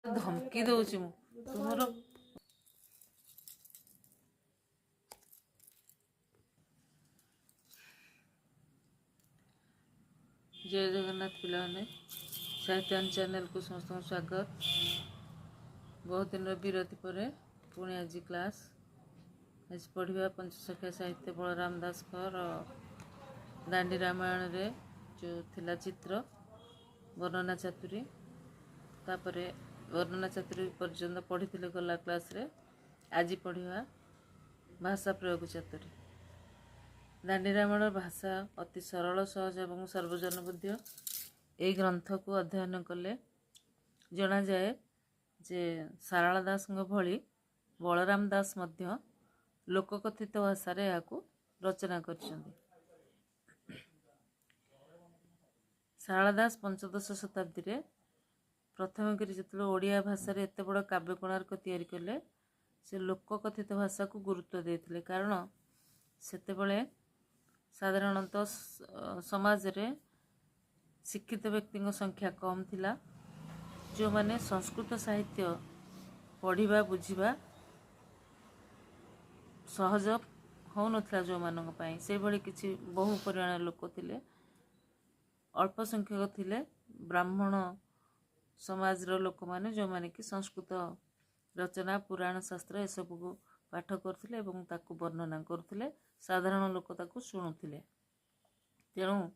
ଧମକି ଦଉଛି ମୁଁ ତୁମର। जय जगन्नाथ पिलाने साहित्यान चैनल को समस्त स्वागत। बहुत दिन विरति पर पुणी आज क्लास आज पढ़ा पंचसख्या साहित्य बलराम दास दांडी रामायण रे जो थिला चित्र वर्णना चातुरी तापर वर्णना चातुरी पर्यंत पढ़ी गला क्लास रे आज पढ़ा भाषा प्रयोग चातुरी। दांडी रामायण भाषा अति सरल सहज और सर्वजनबोध्य। यही ग्रंथ को अध्ययन कले जना जाए जे सारला दास भली बलराम दास मध्य लोककथित भाषा रे याकू रचना करछन्ति। सारला दास पंचदश शताब्दी रे प्रथम करी जतलो ओडिया भाषा रे एते बड़ काव्य कोणार्क तैयारी कले से लोककथित भाषा को गुरुत्व देथिले। कारण सेते बळे साधारणतः समाज रे शिक्षित व्यक्ति संख्या कम थिला। जो माने संस्कृत साहित्य पढ़िबा बुझिबा सहज हो नथिला जो मानक पई से भली किछि बहु परिमाण लोक थिले। अल्प संख्यक थिले ब्राह्मण समाज रो लोक माने जो माने कि संस्कृत रचना पुराण शास्त्र ए सब को पाठ करथिले एवं ताकू वर्णना करथिले। साधारण लोक ताकू शुणुथिले। तेणु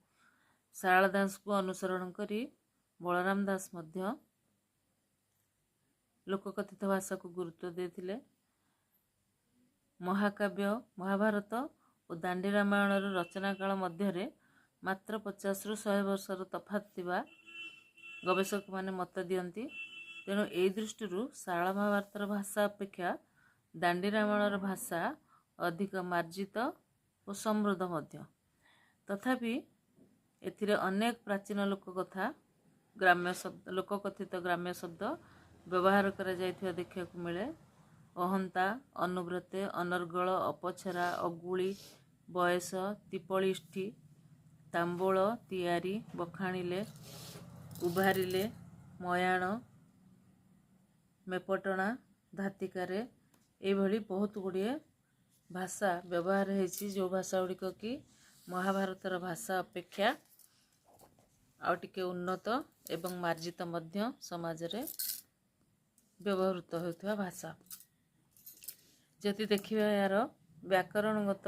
सारला दास को अनुसरण करी बलराम दास मध्य लोककथित भाषा को गुरुत्व देथिले। महाकाव्य महाभारत और दांडी रामायण रचना काल मध्य मात्र 50 रु 100 वर्षर तफात थिबा गवेषक माने मत दियंती। तेणु ए दृष्टि सारला महाभारतर भाषा अपेक्षा दांडी रामायण भाषा अधिक मार्जित और समृद्ध मध्य। तथापि एथिरे अनेक प्राचीन लोककथा ग्राम्य शब्द लोककथित ग्राम्य शब्द व्यवहार करा जायथिबा देखिବାକୁ मिले। अहंता अनुव्रते अनर्गल अपछरा अगुली बयस तिपलिष्ठी तांबोल तियारी बखाणिले उभारिले मयाण मेपटना धातिकारे एभली बहुत गुड़िए भाषा व्यवहार होइछि। जो भाषा गुड़िक कि महाभारतर भाषा अपेक्षा आउ टिके उन्नत एवं मार्जित मध्य समाज रे व्यवहृत होता भाषा। जदि देखिबा यार व्याकरणगत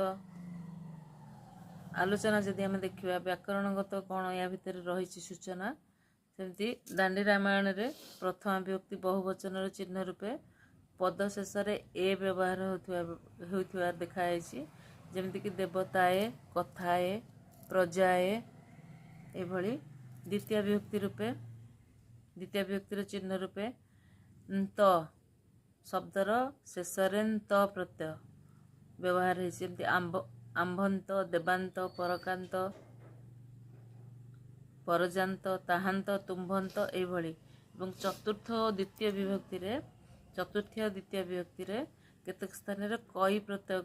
आलोचना जदि आम देखिबा व्याकरणगत कौन या भितर रही सूचना सेमती दांडी रामायण रे प्रथमा विभक्ति बहुवचन चिन्ह रूपे पद शेष ए व्यवहार होता देखाई। जमती कि देवताए कथाए प्रजाए एभली द्वितीय विभक्तिर चिन्ह रूपे त शब्दर शेषरे त प्रत्यय व्यवहार होती। आंभंत देवांत परकांत परजांत ताहांत तुम्भंत एभली। चतुर्थ द्वितीय विभक्ति रे केतक स्थान रे कई प्रत्यय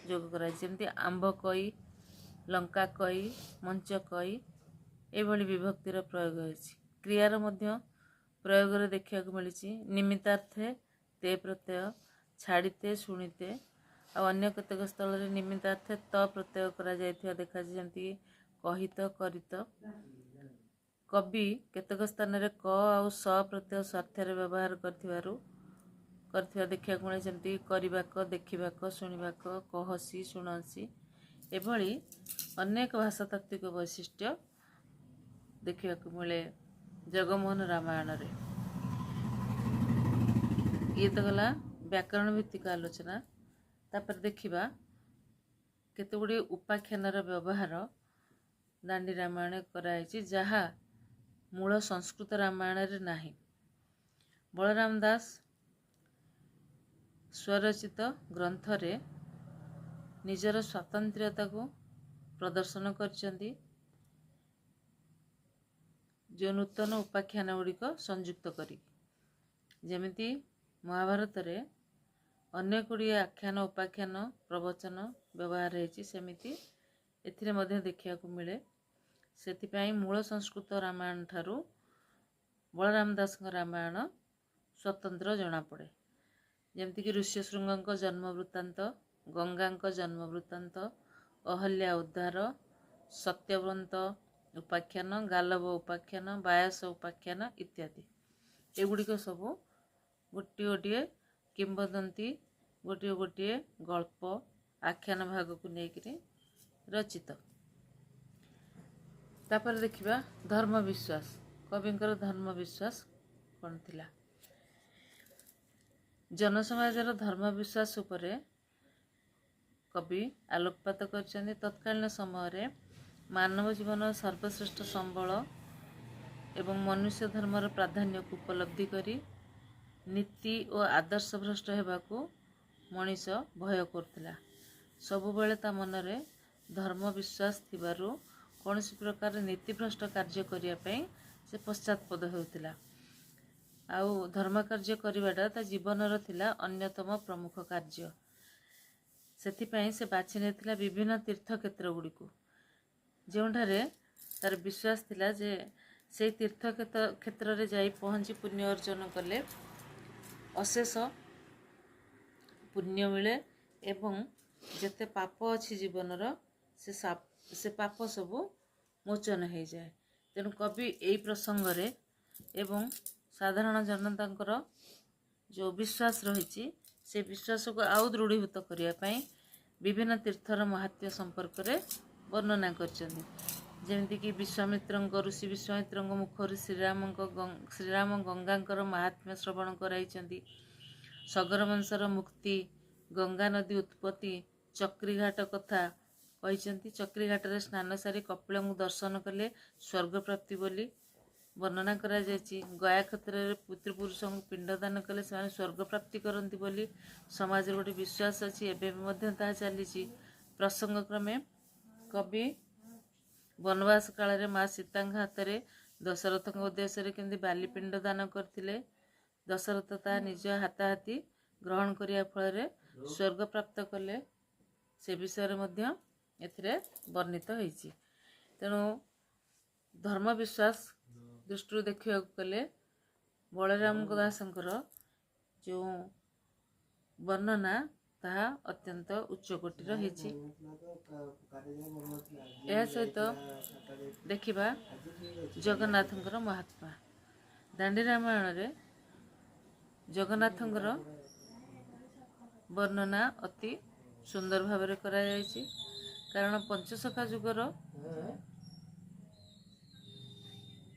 जोग कराई। जमती आंभ कई लंका कई मंच कई एभली विभक्तिर प्रयोग होइछि। क्रियार मध्य प्रयोग रे देखिବାକୁ मिलिछि। निमित्तार्थे ते प्रत्यय छाड़ीते शुणीते आ अन्य केतक स्थल रे निमित्तार्थे त प्रत्यय करा जायथिबा देखाछि। जमती कहित करित कवि केतक स्थान रे क आ स प्रत्यय स्वार्थरे व्यवहार करथिबा देखिବାକୁ मिले। जमती करिबाक देखिबाक शुणिबाक कहसी शुणसी एभली अनेक भाषातात्विक वैशिष्ट्य देखिବାକୁ मिले जगमोहन रामायण रे। ये तो गला व्याकरण भित्तिक आलोचना। तापर देखिबा केते गुडी उपाख्यानर व्यवहार दांडी रामायण कराइछि जहा मूल संस्कृत रामायण रे नाही। बलराम दास स्वरचित ग्रंथ रे निजर स्वातंत्र्यता को प्रदर्शन करचंती। जो नूतन उपाख्यान गुड़िक संयुक्त करी जेमिति महाभारत रे अनेक गुड़िए आख्यान उपाख्यान प्रवचन व्यवहार होइछि सेमिति एथिरे मध्य देखिବାକୁ मिले। सेथिपाई मूल संस्कृत रामायण ठारू बलराम दास रामायण स्वतंत्र जना पड़े। जमतीक ऋष्यशृंग जन्म वृत्तांत, गंगा जन्म वृत्तांत, अहल्या उद्धार, सत्यव्रत उपाख्यान, गालव उपाख्यान, बायास उपाख्यान इत्यादि एगुड़िक सब गोटे गोटे किंबदंती गोटे गोटे गल्प आख्यान भाग को लेकर रचित। तापर देखिबा धर्म विश्वास। कविंकर धर्म विश्वास कौन थिला? जनसमाजर धर्म विश्वास उपरे कवि आलोकपात करछन्ति। तत्कालीन समय मानव जीवन सर्वश्रेष्ठ संबल एवं मनुष्य धर्मर प्राधान्य को उपलब्धि करी नीति और आदर्श भ्रष्ट हेबाकू मनीष भय करथिला। सबुबेले ता मनरे धर्म विश्वास थिबारु कौनसी प्रकार नीतिभ्रष्ट कार्य करिया पई से पश्चातपद होउथिला। आउ धर्म कार्य करिवाटा ता जीवनर थिला अन्यतम प्रमुख कार्य। सेथिपई से बाछि नेथिला विभिन्न तीर्थ क्षेत्र गुड़िकू, जोंठारे तार विश्वास थिला जे से तीर्थ क्षेत्र रे जाई पहुँची पुण्य अर्जन कले अशेष पुण्य मिले एवं जेते पाप अच्छी जीवनर से पाप सबू मोचन हो जाए। तेणु कवि यही प्रसंग रे एवं साधारण जनतांकर जो विश्वास रही से विश्वास को आउ दृढ़ीभूत करने विभिन्न तीर्थर महात्म्य संपर्क में वर्णना करछन्ति। जेमती कि विश्वामित्र ऋषि विश्वामित्र मुखर श्रीराम गंगांकर महात्म्य श्रवण कराइछन्ति। सगर वंशर मुक्ति, गंगा नदी उत्पत्ति, चक्रीघाट कथा कहिछन्ति। चक्रीघाट रे स्नान सारी कपिल को दर्शन कले स्वर्ग प्राप्ति बोली वर्णना करा जायछि। गया क्षेत्र में पितृपुरुष को पिंडदान कले से स्वर्ग प्राप्ति करती बोली समाज गोटे विश्वास अच्छी। एवं चली प्रसंग क्रमे कवि वनवास काल में माँ सीता हाथ में दशरथ उद्देश्य केमती बाली पिंडदान करते। दशरथ ता निज हाथाहाथी ग्रहण करिया फल स्वर्ग प्राप्त कले से विषय में वर्णित होइछि। तेणु धर्म विश्वास दृष्टि देखा गले बलराम दासंकर जो वर्णना ताहा अत्यंत उच्चकोटीर होइछि। यह सहित देखिबा जगन्नाथंकर महात्मा। दांडी रामायण रे जगन्नाथंकर वर्णना अति सुंदर भाव करा जायछि। कारण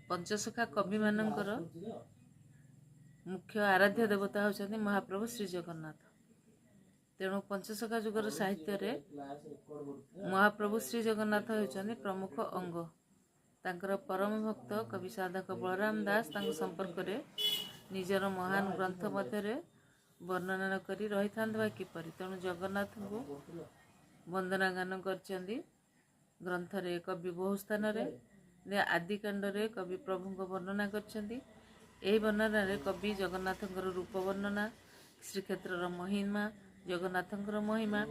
पंचसखा कवि मानकर मुख्य आराध्य देवता होचंती महाप्रभु श्री जगन्नाथ। तेणु पंचसखा जुगर साहित्य रे महाप्रभु श्री जगन्नाथ होचंती प्रमुख अंग। तांकर परम भक्त कवि साधक बलराम दास तांको संपर्क रे निजर महान ग्रंथ मध्य वर्णना करी रही था किपरि। तेणु जगन्नाथ को वंदना गान करछन्ती ग्रंथ रे कवि बहु स्थान रे आदिकांड रे कवि प्रभु को वर्णना करछन्ती। एही वर्णना रे कवि जगन्नाथंकर रूप वर्णना, श्रीक्षेत्र महिमा, जगन्नाथंकर महिमा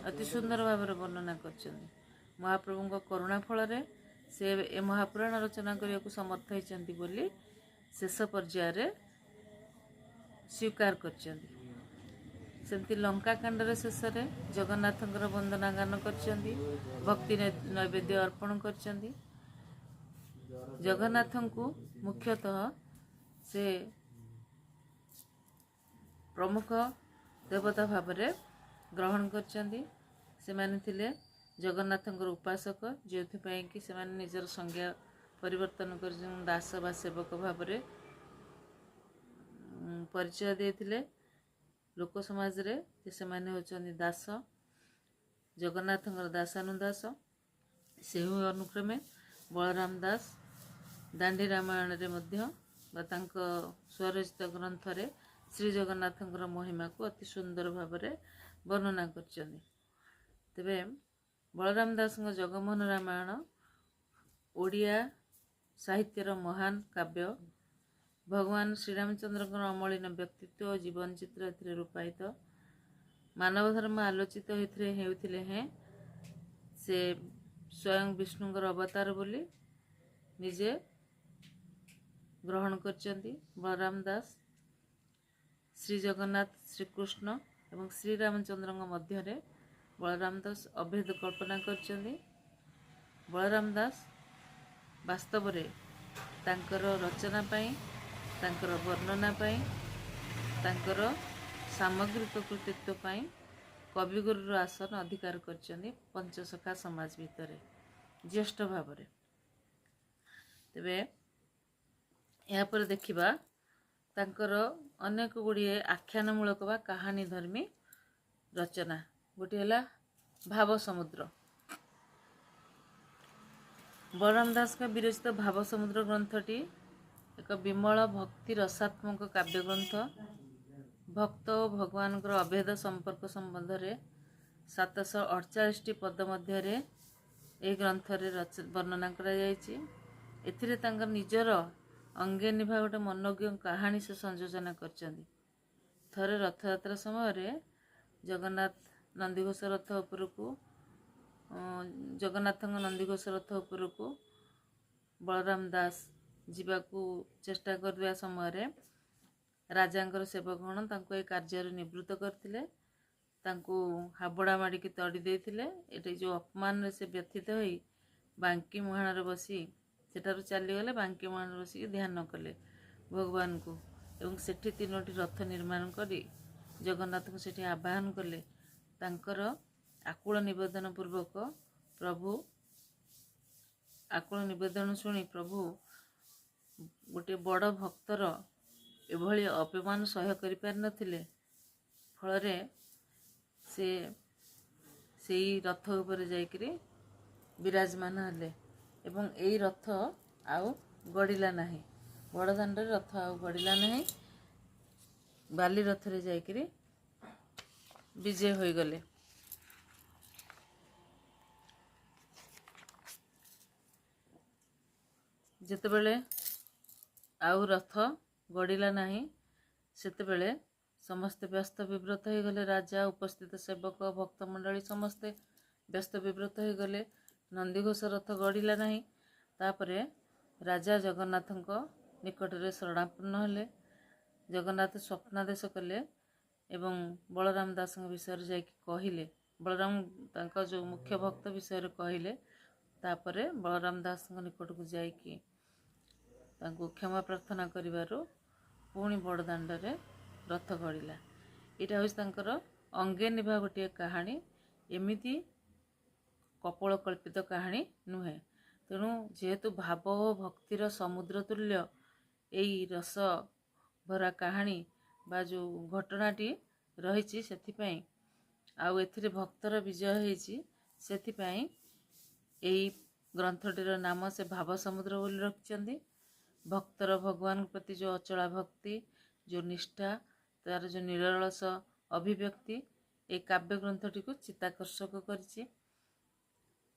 अति सुंदर भाव वर्णना करछन्ती। महाप्रभु को करुणा फल रे से ए महापुराण रचना करिया को समर्थ होइछन्ती बोली शेष पर्याय रे स्वीकार करछन्ती। सेमती लंका कांड रे शेष रे जगन्नाथंकर वंदना गान करछन्ती, भक्ति नैवेद्य अर्पण करछन्ती। जगन्नाथं को मुख्यतः से प्रमुख देवता भाव रे ग्रहण करछन्ती। से माने थिले जगन्नाथंकर उपासक, जोथिपाई कि से माने निजर संज्ञा परिवर्तन कर दास बा सेवक भाव रे परिचय देथिले लोक समाज रे से माने होचन्ती दास, जगन्नाथंकर दासानुदास। से अनुक्रमे बलराम दास दांडी रामायण रे मध्य स्वरचित ग्रंथ रे श्री जगन्नाथंकर महिमा को अति सुंदर भाव रे वर्णना करछन्ती। तेबे बलराम दास जगमोहन रामायण ओडिया साहित्यर महान काव्य। भगवान श्रीरामचंद्र अमलिन व्यक्तित्व और जीवन चित्र एथिरे रूपायित। मानव धर्म आलोचित हेउथिले हैं। से स्वयं विष्णुंकर अवतार बोली निजे ग्रहण करछन्ती बलराम दास। ଶ୍ରୀ ଜଗନ୍ନାଥ ଶ୍ରୀକୃଷ୍ଣ ଏବଂ ଶ୍ରୀରାମଚନ୍ଦ୍ରଙ୍କ ମଧ୍ୟରେ ବଳରାମ ଦାସ ଅଭେଦ କଳ୍ପନା କରିଛନ୍ତି। ବଳରାମ ଦାସ ବାସ୍ତବରେ ତାଙ୍କର ରଚନା ପାଇଁ, ତାଙ୍କର ବର୍ଣ୍ଣନା ପାଇଁ, ତାଙ୍କର ସାମଗ୍ରିକ କୃତିତ୍ୱ ପାଇଁ କବିଗୁରୁର ଆସନ ଅଧିକାର କରିଛନ୍ତି ପଞ୍ଚସଖା ସମାଜ ଭିତରେ ଜ୍ୟେଷ୍ଠ ଭାବରେ। ତେବେ ଏହାପରେ ଦେଖିବା ତାଙ୍କର ଅନେକ ଗୁଡ଼ିଏ ଆଖ୍ୟାନମୂଳକ ବା କାହାଣୀ ଧର୍ମୀ ରଚନା। ଗୋଟିଏ ହେଲା ଭାବ ସମୁଦ୍ର। ବଳରାମ ଦାସଙ୍କ ବିରଚିତ ଭାବ ସମୁଦ୍ର ଗ୍ରନ୍ଥଟି ଏକ ବିମଳ ଭକ୍ତି ରସାତ୍ମକ କାବ୍ୟଗ୍ରନ୍ଥ। ଭକ୍ତ ଓ ଭଗବାନଙ୍କର ଅଭେଦ ସମ୍ପର୍କ ସମ୍ବନ୍ଧରେ 748ଟି ପଦ ମଧ୍ୟରେ ଏହି ଗ୍ରନ୍ଥରେ ବର୍ଣ୍ଣନା କରାଯାଇଛି। ଏଥିରେ ତାଙ୍କର ନିଜର ଅଙ୍ଗେ ନିଭା ଗୋଟେ ମନୋଜ୍ଞ କାହାଣୀ ସେ ସଂଯୋଜନା କରିଛନ୍ତି। ଥରେ ରଥଯାତ୍ରା ସମୟରେ ଜଗନ୍ନାଥଙ୍କ ନନ୍ଦିଘୋଷ ରଥ ଉପରକୁ ବଳରାମ ଦାସ ଯିବାକୁ ଚେଷ୍ଟା କରୁଥିବା ସମୟରେ ରାଜାଙ୍କର ସେବକଗଣ ତାଙ୍କୁ ଏ କାର୍ଯ୍ୟରୁ ନିବୃତ୍ତ କରିଥିଲେ, ତାଙ୍କୁ ହାବଡ଼ା ମାଡ଼ିକି ତଡ଼ି ଦେଇଥିଲେ। ଏଠି ଯେଉଁ ଅପମାନରେ ସେ ବ୍ୟଥିତ ହୋଇ ବାଙ୍କି ମୁହାଣରେ ବସି ସେଠାରୁ ଚାଲିଗଲେ। ବାଙ୍କି ମୁହାଣରେ ବସିକି ଧ୍ୟାନ କଲେ ଭଗବାନଙ୍କୁ ଏବଂ ସେଠି 3ଟି ରଥ ନିର୍ମାଣ କରି ଜଗନ୍ନାଥଙ୍କୁ ସେଠି ଆବାହନ କଲେ। ତାଙ୍କର ଆକୁଳ ନିବେଦନ ଶୁଣି ପ୍ରଭୁ ଗୋଟିଏ ବଡ଼ ଭକ୍ତର ଏଭଳି ଅପମାନ ସହ୍ୟ କରିପାରିନଥିଲେ। ଫଳରେ ସେ ସେଇ ରଥ ଉପରେ ଯାଇକରି ବିରାଜମାନ ହେଲେ ଏବଂ ଏଇ ରଥ ଆଉ ଗଡ଼ିଲା ନାହିଁ। ବଡ଼ଦାଣ୍ଡରେ ରଥ ଆଉ ଗଡ଼ିଲା ନାହିଁ। ବାଲି ରଥରେ ଯାଇକରି ବିଜେ ହୋଇଗଲେ। ଯେତେବେଳେ ଆଉ ରଥ ଗଡ଼ିଲା ନାହିଁ ସେତେବେଳେ ସମସ୍ତେ ବ୍ୟସ୍ତ ବିବ୍ରତ ହୋଇଗଲେ। ରାଜା, ଉପସ୍ଥିତ ସେବକ, ଭକ୍ତମଣ୍ଡଳୀ ସମସ୍ତେ ବ୍ୟସ୍ତ ବିବ୍ରତ ହୋଇଗଲେ। ନନ୍ଦିଘୋଷ ରଥ ଗଡ଼ିଲା ନାହିଁ। ତାପରେ ରାଜା ଜଗନ୍ନାଥଙ୍କ ନିକଟରେ ଶରଣାପନ୍ନ ହେଲେ। ଜଗନ୍ନାଥ ସ୍ୱପ୍ନାଦେଶ କଲେ ଏବଂ ବଳରାମ ଦାସଙ୍କ ବିଷୟରେ ଯାଇକି କହିଲେ। ବଳରାମ ତାଙ୍କ ଯେଉଁ ମୁଖ୍ୟ ଭକ୍ତ ବିଷୟରେ କହିଲେ। ତାପରେ ବଳରାମ ଦାସଙ୍କ ନିକଟକୁ ଯାଇକି ତାଙ୍କୁ କ୍ଷମା ପ୍ରାର୍ଥନା କରିବାରୁ ପୁଣି ବଡ଼ଦାଣ୍ଡରେ ରଥ ଗଡ଼ିଲା। ଏଇଟା ହେଉଛି ତାଙ୍କର ଅଙ୍ଗେ ନିଭା ଗୋଟିଏ କାହାଣୀ। ଏମିତି କପୋଳ କଳ୍ପିତ କାହାଣୀ ନୁହେଁ। ତେଣୁ ଯେହେତୁ ଭାବ ଓ ଭକ୍ତିର ସମୁଦ୍ର ତୁଲ୍ୟ ଏଇ ରସ ଭରା କାହାଣୀ ବା ଯେଉଁ ଘଟଣାଟି ରହିଛି, ସେଥିପାଇଁ ଆଉ ଏଥିରେ ଭକ୍ତର ବିଜୟ ହେଇଛି, ସେଥିପାଇଁ ଏହି ଗ୍ରନ୍ଥଟିର ନାମ ସେ ଭାବ ସମୁଦ୍ର ବୋଲି ରଖିଛନ୍ତି। ଭକ୍ତର ଭଗବାନଙ୍କ ପ୍ରତି ଯେଉଁ ଅଚଳା ଭକ୍ତି, ଯେଉଁ ନିଷ୍ଠା, ତା'ର ଯେଉଁ ନିରଳସ ଅଭିବ୍ୟକ୍ତି এই କାବ୍ୟ ଗ୍ରନ୍ଥଟିକୁ ଚିତ୍ତାକର୍ଷକ କରିଛି।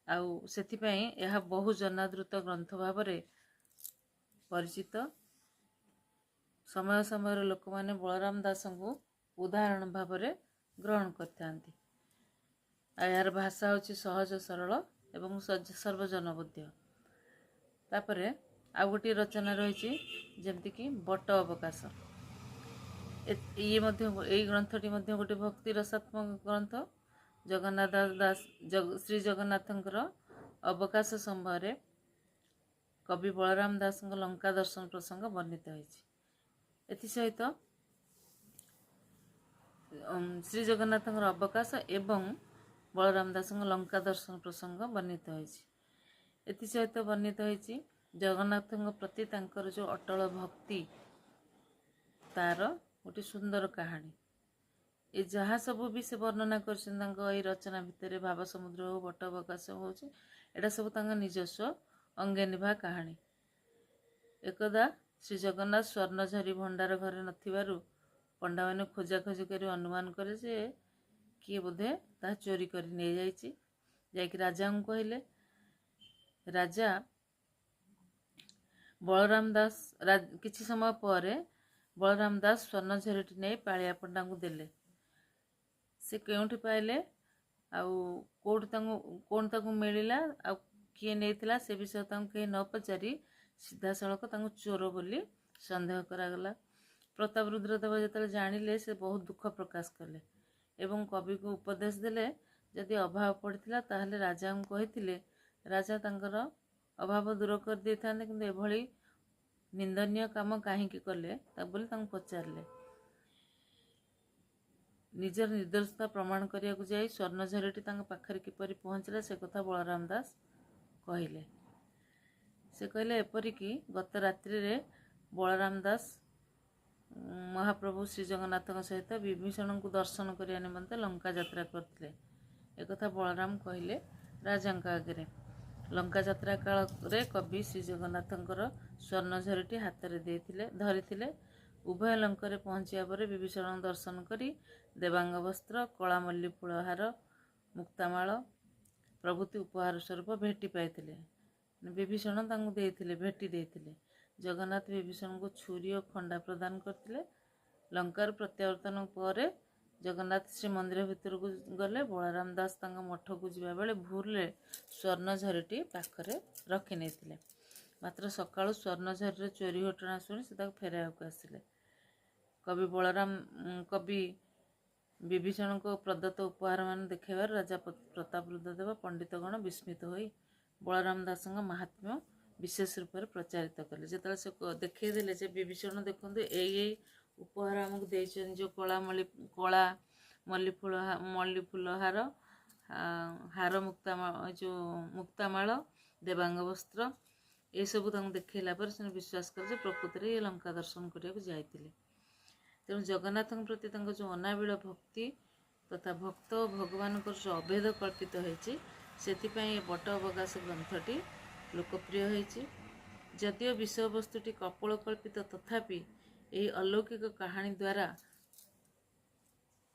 ଆଉ ସେଥିପାଇଁ ଏହା ବହୁ ଜନାଦୃତ ଗ୍ରନ୍ଥ ଭାବରେ ପରିଚିତ। ସମୟ ସମୟରେ ଲୋକମାନେ ବଳରାମ ଦାସଙ୍କୁ ଉଦାହରଣ ଭାବରେ ଗ୍ରହଣ କରିଥାନ୍ତି। ଆଉ ଏହାର ଭାଷା ହେଉଛି ସହଜ, ସରଳ ଏବଂ ସର୍ବଜନବୋଧ୍ୟ। ତାପରେ ଆଉ ଗୋଟିଏ ରଚନା ରହିଛି ଯେମିତିକି ବଟ ଅବକାଶ। ଏଇ ଗ୍ରନ୍ଥଟି ମଧ୍ୟ ଗୋଟେ ଭକ୍ତି ରସାତ୍ମକ ଗ୍ରନ୍ଥ। ଶ୍ରୀ ଜଗନ୍ନାଥଙ୍କର ଅବକାଶ ସମୟରେ କବି ବଳରାମ ଦାସଙ୍କ ଲଙ୍କା ଦର୍ଶନ ପ୍ରସଙ୍ଗ ବର୍ଣ୍ଣିତ ହୋଇଛି। ଏଥିସହିତ ଶ୍ରୀ ଜଗନ୍ନାଥଙ୍କର ଅବକାଶ ଏବଂ ବଳରାମ ଦାସଙ୍କ ଲଙ୍କା ଦର୍ଶନ ପ୍ରସଙ୍ଗ ବର୍ଣ୍ଣିତ ହୋଇଛି। ଏଥିସହିତ ବର୍ଣ୍ଣିତ ହୋଇଛି ଜଗନ୍ନାଥଙ୍କ ପ୍ରତି ତାଙ୍କର ଯେଉଁ ଅଟଳ ଭକ୍ତି, ତାର ଗୋଟେ ସୁନ୍ଦର କାହାଣୀ। ଏ ଯାହା ସବୁ ବି ସେ ବର୍ଣ୍ଣନା କରିଛନ୍ତି ତାଙ୍କ ଏଇ ରଚନା ଭିତରେ, ଭାବ ସମୁଦ୍ର ହେଉ, ବଟ ଅବକାଶ ହେଉଛି, ଏଇଟା ସବୁ ତାଙ୍କ ନିଜସ୍ୱ ଅଙ୍ଗେ ନିଭା କାହାଣୀ। ଏକଦା ଶ୍ରୀ ଜଗନ୍ନାଥ ସ୍ୱର୍ଣ୍ଣଝରି ଭଣ୍ଡାର ଘରେ ନଥିବାରୁ ପଣ୍ଡାମାନେ ଖୋଜାଖୋଜି କରି ଅନୁମାନ କଲେ ଯେ କିଏ ବୋଧେ ତାହା ଚୋରି କରି ନେଇଯାଇଛି। ଯାଇକି ରାଜାଙ୍କୁ କହିଲେ। ରାଜା ବଳରାମ ଦାସ କିଛି ସମୟ ପରେ ବଳରାମ ଦାସ ସ୍ୱର୍ଣ୍ଣଝରିଟି ନେଇ ପାଳିଆ ପଣ୍ଡାଙ୍କୁ ଦେଲେ। ସେ କେଉଁଠି ପାଇଲେ ଆଉ କଣ ତାଙ୍କୁ ମିଳିଲା ଆଉ କିଏ ନେଇଥିଲା ସେ ବିଷୟ ତାଙ୍କୁ କେହି ନ ପଚାରି ସିଧାସଳଖ ତାଙ୍କୁ ଚୋର ବୋଲି ସନ୍ଦେହ କରାଗଲା। प्रताप रुद्रदेव जो जानिले से बहुत दुख प्रकाश कले एवं कवि को उपदेश देले जदि अभाव पड़ता ताहले राजा को कही राजा तांकर अभाव दूर कर दे था कि एभली निंदनीय काम कहीं कले बोली पचारे निजर निर्दोषता प्रमाण करने को जाई स्वर्णझरीटी पाखरे किपरि पहुँचला से कथा बलराम दास कहले से कहले एपरिक गत रात्रि रे बलराम दास महाप्रभु श्री जगन्नाथ सहित विभीषण को दर्शन करने निमंते लंका यात्रा करते एक बलराम कहले राजा आगे लंका यात्रा काल रे कवि श्री जगन्नाथ स्वर्णझरीटी हाथ में धरी उभय लंका पहुँचा पर विभीषण दर्शन करी देवांग वस्त्र कला मल्ली फूलहार मुक्तामाल प्रभृति उपहार स्वरूप भेटी पाई विभीषण भेटी देते जगन्नाथ विभीषण को छुरी और खंडा प्रदान करते लंकार प्रत्यावर्तन पर जगन्नाथ श्री मंदिर भितर को गले बलराम दास मठ को जीवा बेले भूल स्वर्णझरीटी पाखरे रखी नहीं मात्र सकाळु स्वर्णझरी चोरी घटना शुणी से फेराइया को आसिले कवि विभीषण को प्रदत्त उपहार मान देखाइबार राजा प्रताप रुद्रदेव पंडितगण विस्मित होई बलराम दास महात्म्य विशेष रूप से प्रचारित कले जो से देखईदे जे विभीषण देखु यही उपहार आमको दे जो कला मल्ली फूल हार हार जो मुक्तामाल देवांग वस्त्र ये सब देखला पर से विश्वास कर प्रकृति ये लंका दर्शन करने जाते तेणु जगन्नाथ प्रति जो अनाबिल भक्ति तथा भक्त भगवान जो अभेद कल्पित होती बट अवकाश ग्रंथटी लोकप्रिय होती जदिव विषय वस्तुटी कपोल कल्पित तथापि यही अलौकिक कहानी द्वारा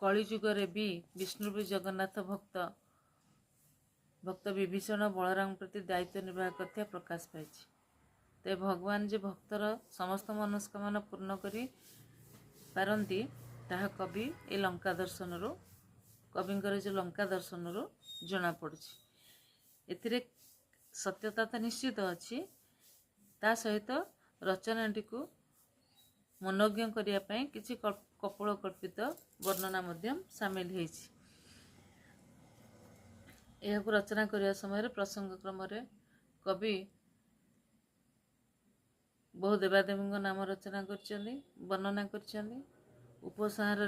कलिजुगे भी विष्णु जगन्नाथ भक्त विभीषण बलराम प्रति दायित्व निर्वाह करथिया प्रकाश पाई ते भगवान जे भक्तर समस्त मनस्कामना पूर्ण करी पारंती ताहा कवि ए लंका दर्शन कविंकर जो लंका दर्शन जना पड़ुछि एथिरे सत्यता तो निश्चित अच्छी ता सहित रचनाटी को मनोज्ञ करने किसी कपोल कल्पित वर्णना सामिल होइछि यह रचना करने समय प्रसंग क्रम कवि बहु देवादेवी नाम रचना वर्णना कर उपसंहार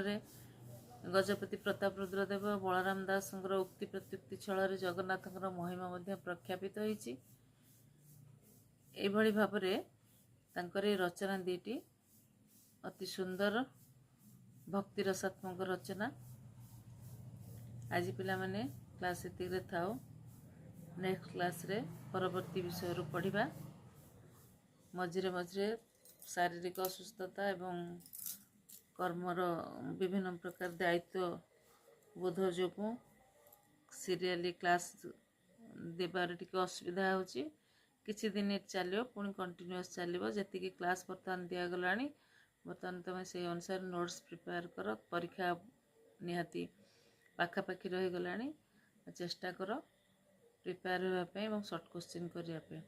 गजपति प्रताप रुद्रदेव बलराम दास उक्ति प्रत्युक्ति छल जगन्नाथ महिमा प्रख्यापित होइछि एभली भाव में रचना दीटी अति सुंदर भक्ति रसात्मक रचना आज पिला माने क्लास एतिक थाओ नेक्स्ट क्लास रे परवर्ती विषय पढ़िबा मझिरे मझिरे शारीरिक असुस्थता एवं कर्मर विभिन्न प्रकार दायित्व बोध जो सीरियली क्लास देबार टिके असुविधा होची किछि दिन चलियो पुणी कंटिन्यूअस चलिबो जेतिकी क्लास बर्तमान दिया गलानी बर्तमान तुम से अनुसार नोट्स प्रिपेयर कर परीक्षा निहाती पाखापाखि रही गलानी चेष्टा कर प्रिपेयर होगापी और शॉर्ट क्वेश्चन करने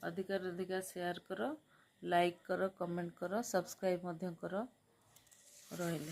अधिकार शेयर कर लाइक कर कमेंट कर सब्सक्राइब कर रहिले।